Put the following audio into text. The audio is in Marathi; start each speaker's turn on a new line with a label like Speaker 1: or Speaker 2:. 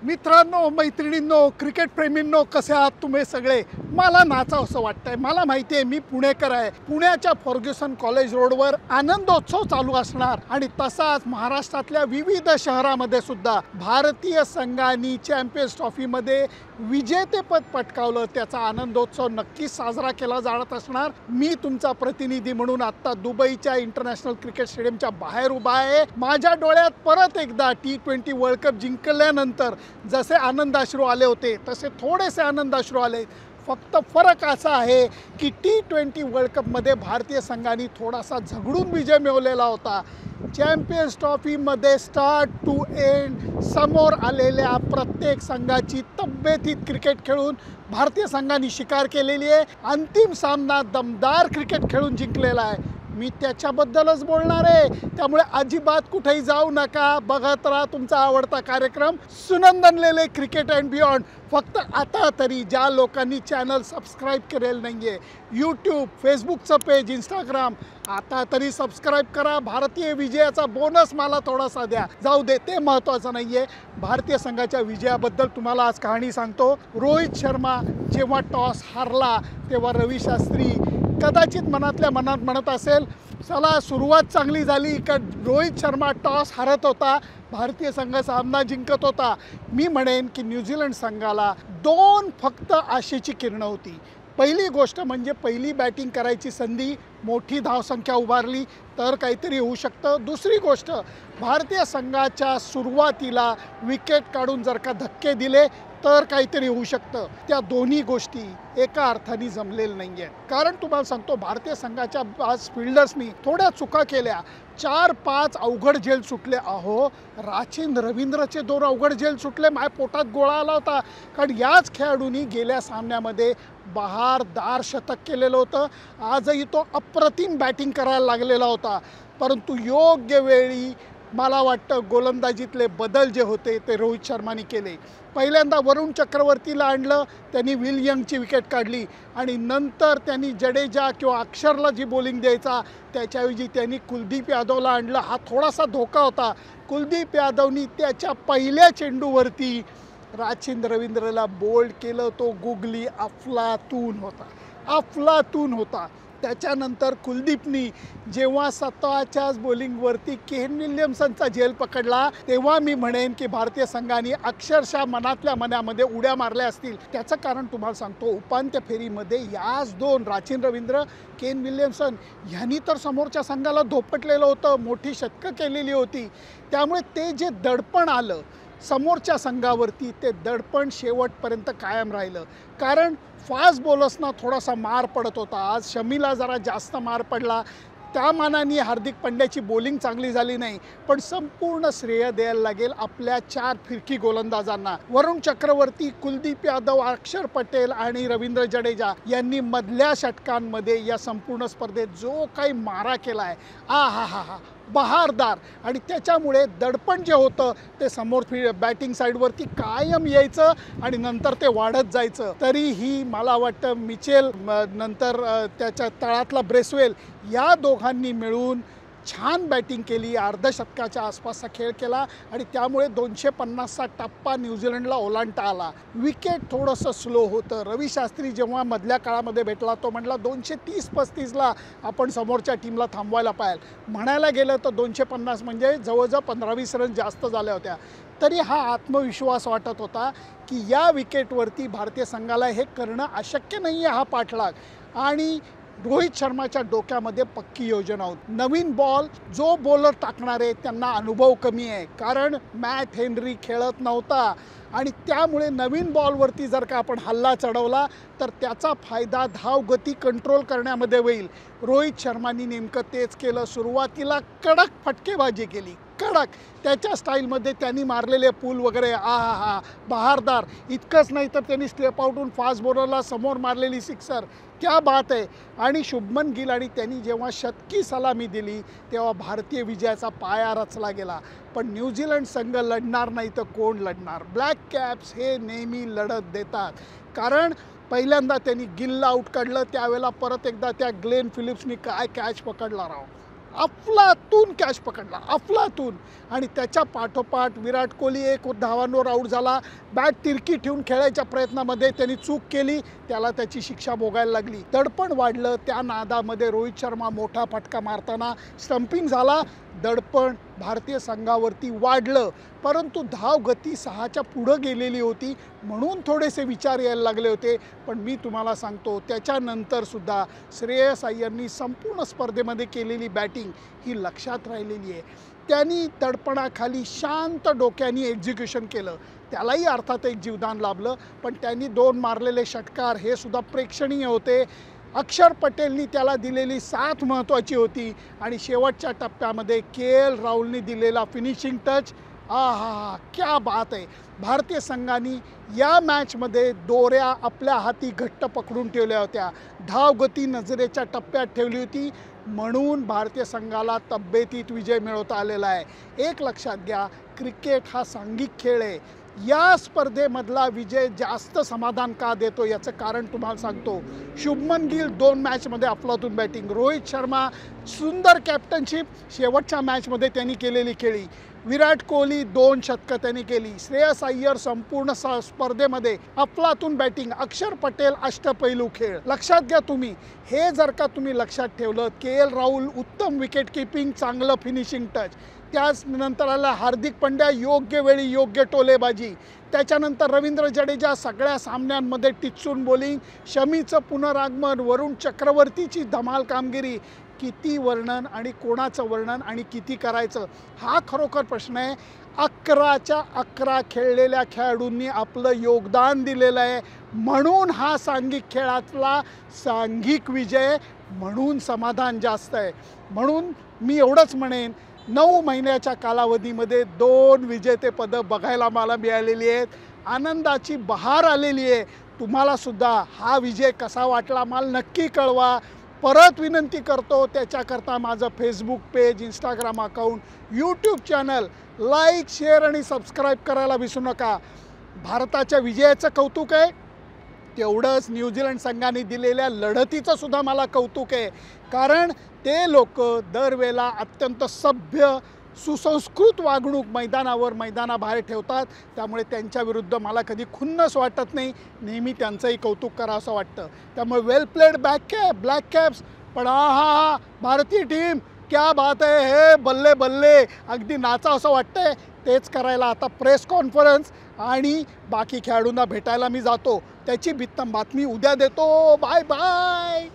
Speaker 1: मित्रांनो, मैत्रिणींनो, क्रिकेट प्रेमींनो, कसे आहात तुम्ही सगळे? मला नाचावंसं वाटतंय. मला माहिती आहे मी पुणेकर आहे. पुण्याच्या फर्ग्युसन कॉलेज रोडवर आनंदोत्सव चालू असणार आणि तसाच महाराष्ट्रातल्या विविध शहरामध्ये सुद्धा भारतीय संघाने चॅम्पियन्स ट्रॉफीमध्ये विजेतेपद पटकावलं. त्याचा आनंदोत्सव नक्कीच साजरा केला जात असणार. मी तुमचा प्रतिनिधी म्हणून आत्ता दुबईच्या इंटरनॅशनल क्रिकेट स्टेडियमच्या बाहेर उभा आहे. माझ्या डोळ्यात परत एकदा T20 वर्ल्ड कप जिंकल्यानंतर जसे आनंदाश्रू आले होते तसे थोडेसे आनंदाश्रू आले. फक्त फरक असा आहे की T20 वर्ल्ड कपमध्ये भारतीय संघाने थोडासा झगडून विजय मिळवलेला होता. चॅम्पियन्स ट्रॉफीमध्ये स्टार्ट टू एंड समोर आलेल्या प्रत्येक संघाची तब्येतीत क्रिकेट खेळून भारतीय संघाने शिकार केलेली आहे. अंतिम सामना दमदार क्रिकेट खेळून जिंकलेला आहे. मी त्याच्याबद्दलच बोलणार आहे. त्यामुळे अजिबात कुठेही जाऊ नका. बघत राहा तुमचा आवडता कार्यक्रम सुनंदन लेले क्रिकेट अँड बियॉन्ड. फक्त आता तरी ज्या लोकांनी चॅनल सबस्क्राईब केलेलं नाही आहे, यूट्यूब, फेसबुकचं पेज, इंस्टाग्राम, आता तरी सबस्क्राईब करा. भारतीय विजयाचा बोनस मला थोडासा द्या. जाऊ दे, ते महत्त्वाचं नाही आहे. भारतीय संघाच्या विजयाबद्दल तुम्हाला आज कहाणी सांगतो. रोहित शर्मा जेव्हा टॉस हारला तेव्हा रवी शास्त्री कदाचित मनातल्या मनात म्हणत असेल, चला सुरुवात चांगली झाली का रोहित शर्मा टॉस हारत होता, भारतीय संघ सामना जिंकत होता. मी म्हणेन की न्यूझीलंड संघाला दोन फक्त आशेची किरणं होती. पहिली गोष्ट म्हणजे पहिली बॅटिंग करायची संधी, मोठी धावसंख्या उभारली तर काहीतरी होऊ शकतं. दुसरी गोष्ट, भारतीय संघाच्या सुरुवातीला विकेट काढून जर का धक्के दिले तर काहीतरी होऊ शकतं. त्या दोन्ही गोष्टी एका अर्थाने जमलेल्या नाही आहेत. कारण तुम्हाला सांगतो, भारतीय संघाच्या आज फिल्डर्सनी थोड्या चुका केल्या. 4-5 अवघड झेल सुटले. अहो, राचिन रवींद्रचे 2 अवघड झेल सुटले. माझ्या पोटात गोळा आला होता. कारण याच खेळाडूंनी गेल्या सामन्यामध्ये बहारदार शतक केलेलं होतं. आजही तो अप्रतिम बॅटिंग करायला लागलेला होता. परंतु योग्य वेळी मला वाटतं गोलंदाजीतले बदल जे होते ते रोहित शर्माने केले. पहिल्यांदा वरुण चक्रवर्तीला आणलं, त्यांनी विल यंगची विकेट काढली आणि नंतर त्यांनी जडेजा किंवा अक्षरला जी बॉलिंग द्यायचा त्याच्याऐवजी त्यांनी कुलदीप यादवला आणलं. हा थोडासा धोका होता. कुलदीप यादवनी त्याच्या पहिल्या चेंडूवरती राचिन रवींद्रला बोल्ड केलं. तो गुगली अफलातून होता. त्याच्यानंतर कुलदीपनी जेव्हा स्वतःच्याच बॉलिंगवरती केन विल्यमसनचा झेल पकडला तेव्हा मी म्हणेन की भारतीय संघाने अक्षरशः मनातल्या मनामध्ये उड्या मारल्या असतील. त्याचं कारण तुम्हाला सांगतो, उपांत्य फेरीमध्ये याच दोन राचिन रवींद्र, केन विल्यमसन ह्यांनी तर समोरच्या संघाला धोपटलेलं होतं, मोठी शतकं केलेली होती. त्यामुळे ते जे दडपण आलं समोरच्या संघावरती, ते दडपण शेवटपर्यंत कायम राहिलं. कारण फास्ट बॉलर्सना थोडासा मार पडत होता. आज शमीला जरा जास्त मार पडला. त्या मानाने हार्दिक पंड्याची बॉलिंग चांगली झाली नाही. पण संपूर्ण श्रेय द्यायला लागेल आपल्या 4 फिरकी गोलंदाजांना. वरुण चक्रवर्ती, कुलदीप यादव, अक्षर पटेल आणि रवींद्र जडेजा यांनी मधल्या षटकांमध्ये या संपूर्ण स्पर्धेत जो काही मारा केला आहे, हा बहारदार. आणि त्याच्यामुळे दडपण जे होतं ते समोर बॅटिंग साईडवरती कायम यायचं आणि नंतर ते वाढत जायचं. तरीही मला वाटतं मिचेल नंतर त्याच्या तळातला ब्रेसवेल या दोघांनी मिळून छान बॅटिंग केली. अर्धशतकाच्या आसपासचा खेळ केला आणि त्यामुळे 250चा टप्पा न्यूझीलंडला ओलांडता आला. विकेट थोडंसं स्लो होतं. रवी शास्त्री जेव्हा मधल्या काळामध्ये भेटला तो म्हटला 230-35ला आपण समोरच्या टीमला थांबवायला पाहिजे. म्हणायला गेलं तर 250 म्हणजे जवळजवळ 15-20 रन जास्त झाल्या होत्या. तरी हा आत्मविश्वास वाटत होता की या विकेटवरती भारतीय संघाला हे करणं अशक्य नाही आहे, हा पाठलाग. आणि रोहित शर्माच्या डोक्यामध्ये पक्की योजना होती. नवीन बॉल जो बॉलर टाकणार आहे त्यांना अनुभव कमी आहे, कारण मॅट हेनरी खेळत नव्हता आणि त्यामुळे नवीन बॉलवरती जर का आपण हल्ला चढवला तर त्याचा फायदा धावगती कंट्रोल करण्यामध्ये होईल. रोहित शर्मानी नेमकं तेच केलं. सुरुवातीला कडक फटकेबाजी केली, कडक. त्याच्या स्टाईलमध्ये त्यांनी मारलेले पूल वगैरे बहारदार. इतकंच नाही तर त्यांनी स्टेप आउटहून फास्ट बॉलरला समोर मारलेली सिक्सर, क्या बात आहे. आणि शुभमन गिल आणि त्यांनी जेव्हा शतकी सलामी दिली तेव्हा भारतीय विजयाचा पाया रचला गेला. पण न्यूझीलंड संघ लढणार नाही तर कोण लढणार? ब्लॅक कॅप्स हे नेहमी लढत देतात. कारण पहिल्यांदा त्यांनी गिलला आऊट काढलं, त्यावेळेला परत एकदा त्या ग्लेन फिलिप्सनी काय कॅच पकडला राव. अफलातून कॅच पकडला, अफलातून. आणि त्याच्या पाठोपाठ विराट कोहली 1 धावांवर आऊट झाला. बॅट तिरकी ठेवून खेळायच्या प्रयत्नामध्ये त्यांनी चूक केली, त्याला त्याची शिक्षा भोगायला लागली. दडपण वाढलं, त्या नादामध्ये रोहित शर्मा मोठा फटका मारताना स्टंपिंग झाला. दडपण भारतीय संघावरती वाढलं, परंतु धाव गती 6च्या पुढं गेलेली होती म्हणून थोडेसे विचार यायला लागले होते. पण मी तुम्हाला सांगतो, त्याच्यानंतरसुद्धा श्रेयस अय्यरनी संपूर्ण स्पर्धेमध्ये केलेली बॅटिंग ही लक्षात राहिलेली आहे. त्यांनी दडपणाखाली शांत डोक्याने एक्झिक्युशन केलं. त्यालाही अर्थात एक जीवदान लाभलं, पण त्यांनी 2 मारलेले षटकार हे सुद्धा प्रेक्षणीय होते. अक्षर पटेलनी त्याला दिलेली साथ महत्त्वाची होती आणि शेवटच्या टप्प्यामध्ये के.एल. राहुलनी दिलेला फिनिशिंग टच, आहा क्या बात आहे. भारतीय संघाने या मॅचमध्ये दोऱ्या आपल्या हाती घट्ट पकडून ठेवल्या होत्या. धावगती नजरेच्या टप्प्यात ठेवली होती, म्हणून भारतीय संघाला तब्येतीत विजय मिळवता आलेला आहे. एक लक्षात घ्या, क्रिकेट हा सांघिक खेळ आहे. या स्पर्धेमधला विजय जास्त समाधान का देतो याचं कारण तुम्हाला सांगतो. शुभमन गिल 2 मॅचमध्ये अफलातून बॅटिंग, रोहित शर्मा सुंदर कॅप्टनशिप शेवटच्या मॅचमध्ये त्यांनी केलेली खेळी, विराट कोहली 2 शतकं त्यांनी केली, श्रेयस अय्यर संपूर्ण स्पर्धेमध्ये अफलातून बॅटिंग, अक्षर पटेल अष्टपैलू खेळ. लक्षात घ्या तुम्ही, हे जर का तुम्ही लक्षात ठेवलं, के.एल. राहुल उत्तम विकेट किपिंग, चांगलं फिनिशिंग टच, त्यानंतर आला हार्दिक पंड्या योग्य वेळी योग्य टोलेबाजी, त्याच्यानंतर रवींद्र जडेजा सगळ्या सामन्यांमध्ये टिच्चून बॉलिंग, शमीचं पुनरागमन, वरुण चक्रवर्तीची धमाल कामगिरी. किती वर्णन आणि कोणाचं वर्णन आणि किती करायचं हा खरोखर प्रश्न आहे. 11च्या 11 खेळलेल्या खेळाडूंनी आपलं योगदान दिलेलं आहे, म्हणून हा सांघिक खेळातला सांघिक विजय, म्हणून समाधान जास्त आहे. म्हणून मी एवढंच म्हणेन, 9 महिन्याच्या कालावधीमध्ये 2 विजेतेपदं बघायला मला मिळालेली आहेत. आनंदाची बहार आलेली आहे. तुम्हालासुद्धा हा विजय कसा वाटला मला नक्की कळवा. परत विनंती करतो, त्याच्याकरता माझं Facebook page, Instagram account, YouTube channel like, share आणि सबस्क्राईब करायला विसरू नका. भारताच्या विजयाचं कौतुक आहे, तेवढंच न्यूझीलंड संघाने दिलेल्या लढतीचं सुद्धा मला कौतुक आहे. कारण ते लोक दरवेळेला अत्यंत सभ्य, सुसंस्कृत वागणूक मैदानाबाहेर ठेवतात. त्यामुळे त्यांच्या विरुद्ध मला कधी खुन्नस वाटत नाही, नेहमी त्यांचंही कौतुक करावं असं वाटतं. त्यामुळे वेल प्लेड ब्लॅक कॅप्स. पण हा भारतीय टीम क्या बात आहे, हे बल्ले बल्ले, अगदी नाचा असं वाटतंय. तेच करायला आता प्रेस कॉन्फरन्स आणि बाकी खेळाडूंना भेटायला मी जातो. त्याची बातमी उद्या देतो. Bye bye.